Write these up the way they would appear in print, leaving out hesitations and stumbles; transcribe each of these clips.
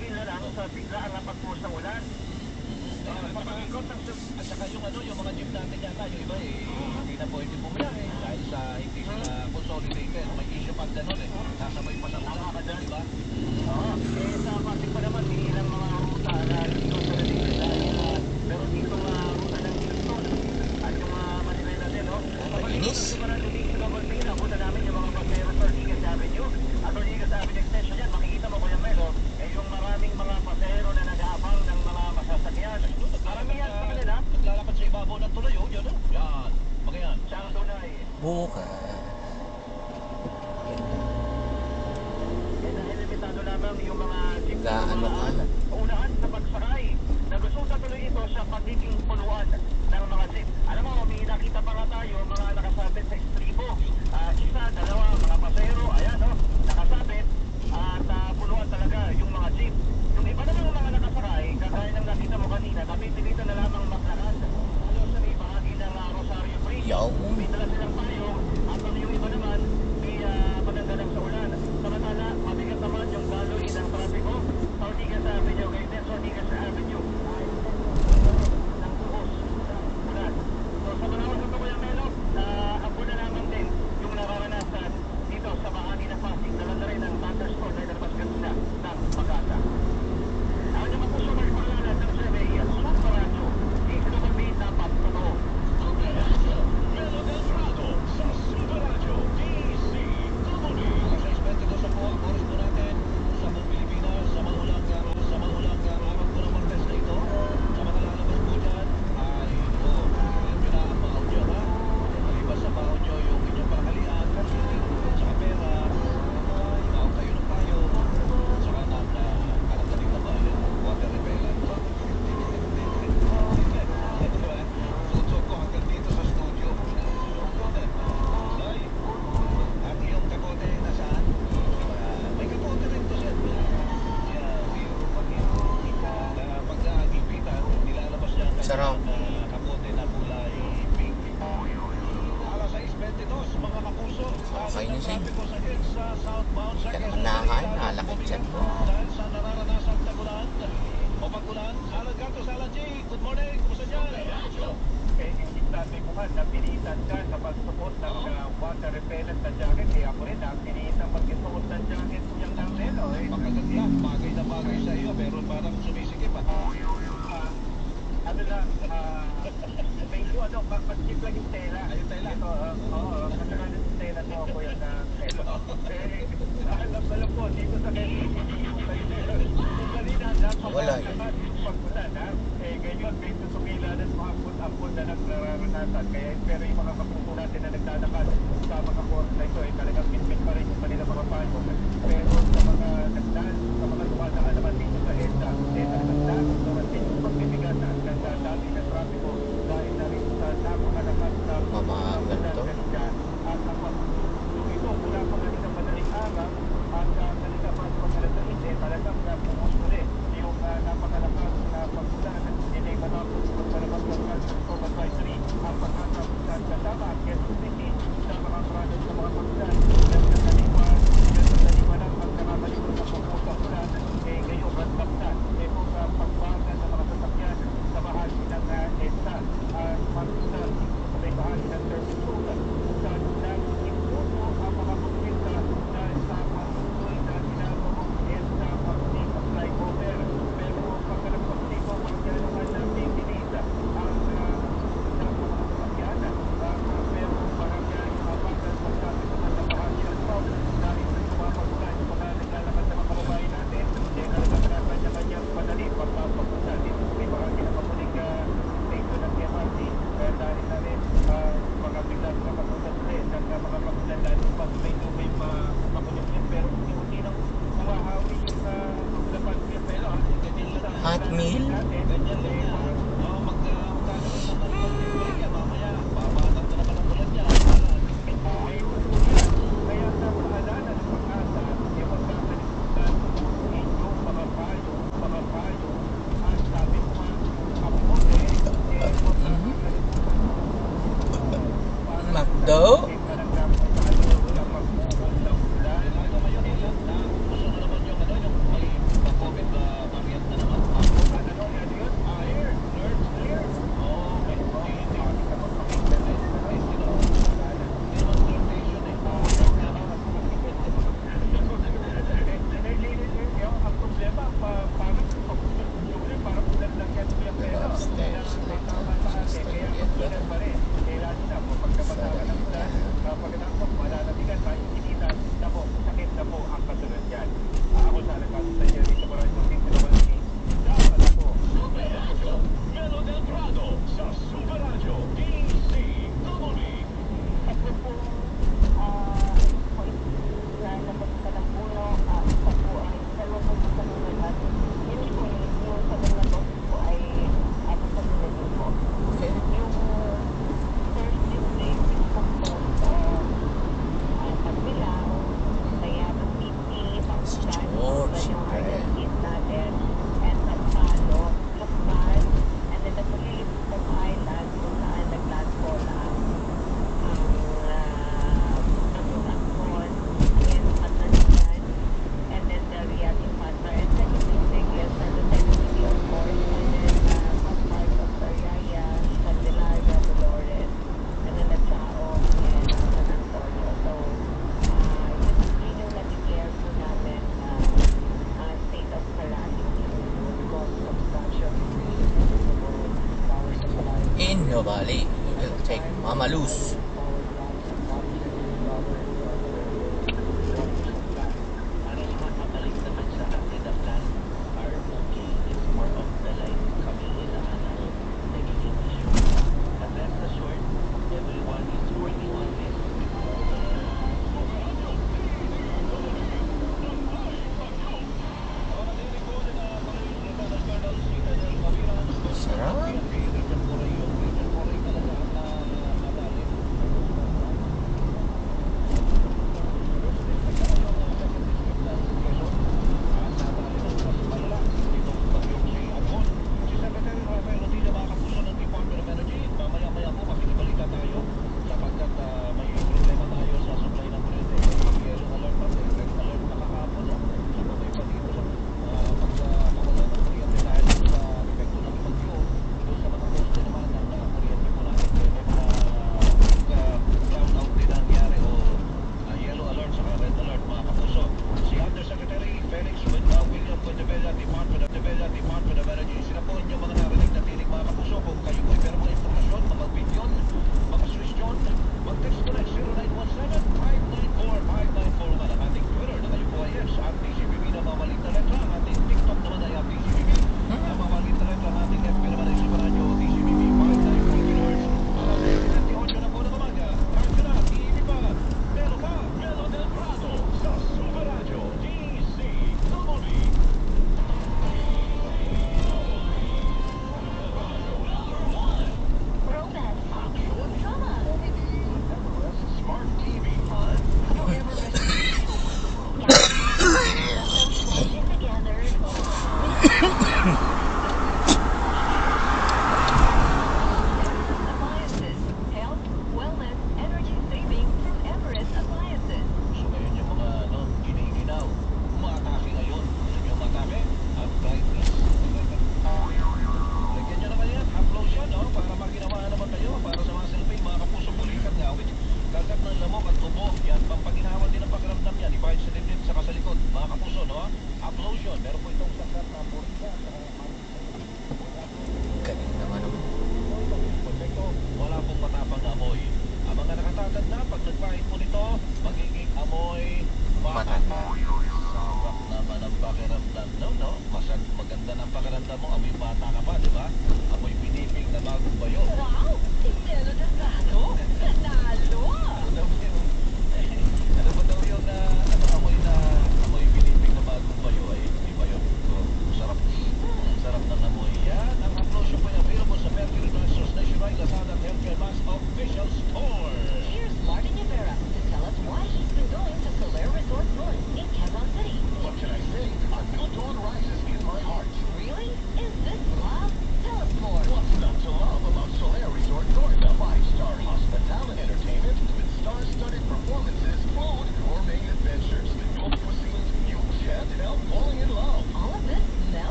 dahil na lang sa biglaan na pagpuos ng ulan. At saka yung mga jeep natin yata, yung iba hindi na pwede bumiyahe dahil sa hindi sila consolidated. May issue pag gano'n sasabay pa sa ulan, di ba? Oo, sa Pasig pa naman, may ilang mga ruta na hindi consolidated dahil pero dito ruta ng Houston at yung Manila din, no? Malinis. Sa mga nalilig sa Gabalpina, punta namin yung mga pasero sa Ortigas Avenue. At Ortigas Avenue Extension yan, makikita mo Kuya Melo, yung maraming mga pasero na nag-aabang ng mga masasakyan. Maramihan sa kanila. Naglalakad sa ibabaw ng tuloy, yun. Yan, mga yan. Siyang tunay. Buka. Dahil limitado lamang yung mga jeep na Gaano ka na? unahan sa pagsakay. Nagsusa tuloy ito sa pagiging punuan ng mga jeep. Alam mo, may nakita pa nga tayo mga nakasabit sa estribo. Isa, dalawa, mga pasero, ayan nakasabit at punuan talaga yung mga jeep. Yung iba naman yung mga nakasakay, kagaya ng nakita mo kanina, napipilitan na lamang maglakad. Sa may bahagi ng Rosario Bridge. Yaw. May dala silang payong at yung iba naman may magagalang sa ulan. Samantala, mabigat naman yung galoy ng trapiko sa Ortigas Avenue, kaya din sa Ortigas Avenue. Ng buhos ng ulan. So sa mga oras ito Kuya Melo, ako na lamang din yung nararanasan dito sa bahagi ng Pasig. Dala na rin ang thunderstorm na inalabas kanina ng Pag-asa. Ako naman po sa mga pangalanan ng survey, Super Radio, dito naman may dapat totoo. Melo Delgado sa Super Radio, DC Comedy. Alas 6:22 po ang oras po natin sa buong Pilipinas, sa maulang araw po ng Martes na ito. Sa mga lalabas po dyan, ay alam nyo na ang baon nyo, ha? Maliban sa baon nyo yung inyong panakalian, kasi sa pera, baon kayo ng payo, saka ng kalagaling na ba, water repellent. Susok ko hanggang dito sa studio. Ay, at iyong kapote nasaan? May kapote rin to siya. Pag nagipitan, nilalabas niya ang Sarap. kapote na kulay pink. Alas 6:22, mga kapuso. Okay na siya. Traffic sa EDSA southbound sa Hindi ka Quezon naman nakakain, City, nalakad dyan. dahil sa nararanasang tagulan o pag-ulan. Alan Gato, Alan G, good morning. Kumusta dyan? Hindi sabi ko nga, napilitan ka sa pagsuot ng water repellent na jacket. Kaya ako rin, napilitan pagsuot ng jacket ko yung Carmelo. Pagkaganda, bagay na bagay sa iyo, pero parang sumisikip Ano lang, medyo pag-skip lang yung tela. Ayun, tela. Ito, kasalanan yung tela to ako yun na tela. Alam po, dito sa Quezon City, yung kanina, Wala eh. pag-ulan, ha? Ngayon, medyo sumilanan mga put-apod na nagraranasan. Kaya, pero yung mga kapuso natin na nagdadakal sa mga course na ito, talagang pinpin pa rin yung kanila mga payo. Pero sa mga nagdaan, sa mga dumadaan naman dito sa EDSA, talagang dami naman din yung pagbibigatan ng dami ng trapiko dahil na rin sa napakalakas na Mamagal to. at ang pagsusunod ito mula pa kanina madaling araw at kanina pa sa pagkalas hindi talagang napumos ulit yung napakalakas na pagkulan hindi matapos magpalabas ng National Storm Advisory ang pagkakapusan kasama Quezon City sa Moreno Valley. We will take Mama Luz. Para naman mabalik naman sa atin ang plan. Our booking is more of the like kami nila ng nagiging issue. But rest assured, everyone is working on this. Sarap.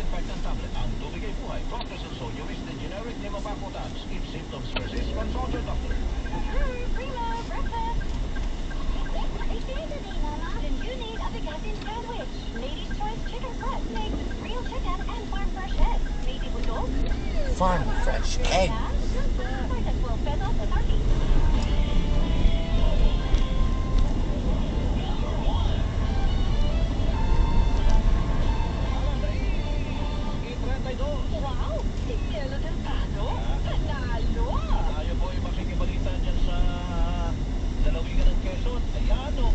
disinfectant tablet. Ang Tubigay Buhay Processed Sodium is the generic name of Aquatabs. If symptoms persist, consult your doctor. Primo, breakfast. It's the end of the day, Mama. Then you need a Bigasin sandwich. Lady's Choice chicken crust made with real chicken and farm fresh eggs. Maybe with dog. Farm fresh egg. Start at 12 pesos a party. Wow! Si Cielo Delgado? Panalo! Tayo po ay makikibalita dyan sa lalawigan ng Quezon. Ayan o,